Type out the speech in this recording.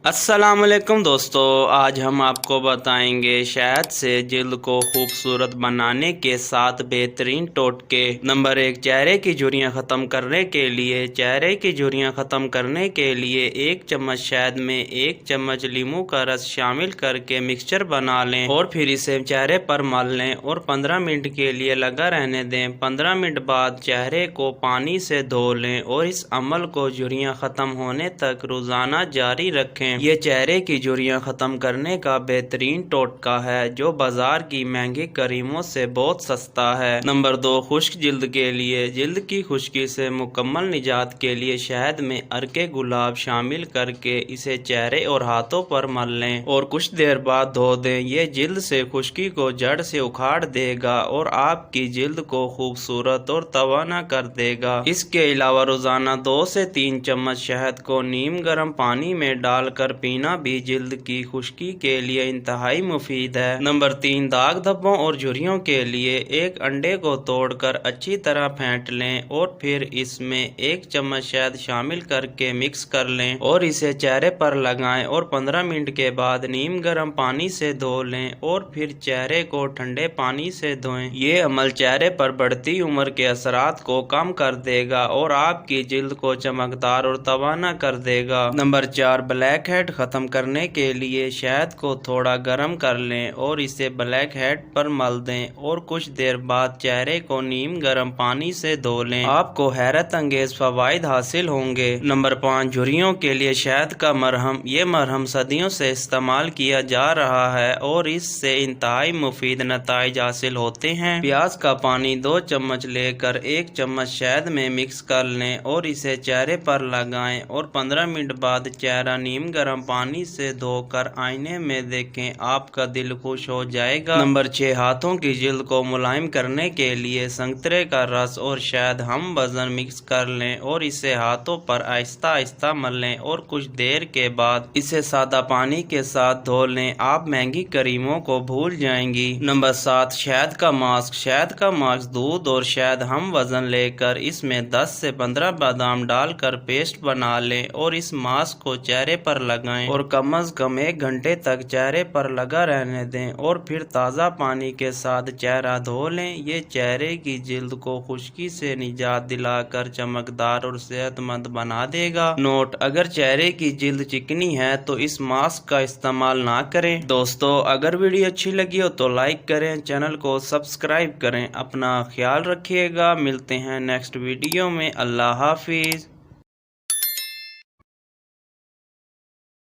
अस्सलामुअलैकुम दोस्तों, आज हम आपको बताएंगे शहद से जिल्द को खूबसूरत बनाने के 7 बेहतरीन टोटके। नंबर 1, चेहरे की झुर्रियाँ ख़त्म करने के लिए। चेहरे की झुर्रियाँ ख़त्म करने के लिए 1 चम्मच शहद में 1 चम्मच नींबू का रस शामिल करके मिक्सचर बना लें और फिर इसे चेहरे पर मल लें और 15 मिनट के लिए लगा रहने दें। 15 मिनट बाद चेहरे को पानी से धो लें और इस अमल को झुर्रियाँ ख़त्म होने तक रोज़ाना जारी रखें। ये चेहरे की झुर्रियाँ ख़त्म करने का बेहतरीन टोटका है जो बाजार की महंगी क्रीमों से बहुत सस्ता है। नंबर 2, खुश्क जिल्द के लिए। जिल्द की खुश्की से मुकम्मल निजात के लिए शहद में अर्के गुलाब शामिल करके इसे चेहरे और हाथों पर मल लें और कुछ देर बाद धो दें। ये जिल्द से खुश्की को जड़ से उखाड़ देगा और आपकी जिल्द को खूबसूरत और तवाना कर देगा। इसके अलावा रोजाना 2 से 3 चम्मच शहद को नीम गर्म पानी में डालकर पीना भी जिल्द की खुश्की के लिए इंतहाई मुफीद है। नंबर 3, दाग धब्बों और झुर्रियों के लिए। 1 अंडे को तोड़कर अच्छी तरह फेंट लें और फिर इसमें 1 चम्मच शहद शामिल करके मिक्स कर लें और इसे चेहरे पर लगाएं और 15 मिनट के बाद नीम गर्म पानी से धो लें और फिर चेहरे को ठंडे पानी से धोएं। ये अमल चेहरे पर बढ़ती उम्र के असरात को कम कर देगा और आपकी जिल्द को चमकदार और तवाना कर देगा। नंबर 4, ब्लैक हेड खत्म करने के लिए शहद को थोड़ा गर्म कर लें और इसे ब्लैक हेड पर मल दें और कुछ देर बाद चेहरे को नीम गर्म पानी से धो लें। आपको हैरत अंगेज फवाइद हासिल होंगे। नंबर 5, झुर्रियों के लिए शहद का मरहम। ये मरहम सदियों से इस्तेमाल किया जा रहा है और इससे इंतहाई मुफीद नताइज हासिल होते हैं। प्याज का पानी 2 चम्मच लेकर 1 चम्मच शहद में मिक्स कर लें और इसे चेहरे पर लगाएं और 15 मिनट बाद चेहरा नीम गर्म पानी से धोकर आईने में देखें, आपका दिल खुश हो जाएगा। नंबर 6, हाथों की जिल्द को मुलायम करने के लिए संतरे का रस और शहद हम वजन मिक्स कर लें और इसे हाथों पर आहिस्ता आहिस्ता मल लें और कुछ देर के बाद इसे सादा पानी के साथ धो लें। आप महंगी क्रीमों को भूल जाएंगी। नंबर 7, शहद का मास्क। शहद का मास्क दूध और शहद हम वजन लेकर इसमें 10 से 15 बादाम डालकर पेस्ट बना लें और इस मास्क को चेहरे पर लगाएं और कम अज कम 1 घंटे तक चेहरे पर लगा रहने दें और फिर ताज़ा पानी के साथ चेहरा धो लें। ये चेहरे की जिल्द को खुश्की से निजात दिलाकर चमकदार और सेहतमंद बना देगा। नोट: अगर चेहरे की जिल्द चिकनी है तो इस मास्क का इस्तेमाल ना करें। दोस्तों, अगर वीडियो अच्छी लगी हो तो लाइक करें, चैनल को सब्सक्राइब करें। अपना ख्याल रखिएगा। मिलते हैं नेक्स्ट वीडियो में। अल्लाह हाफिज।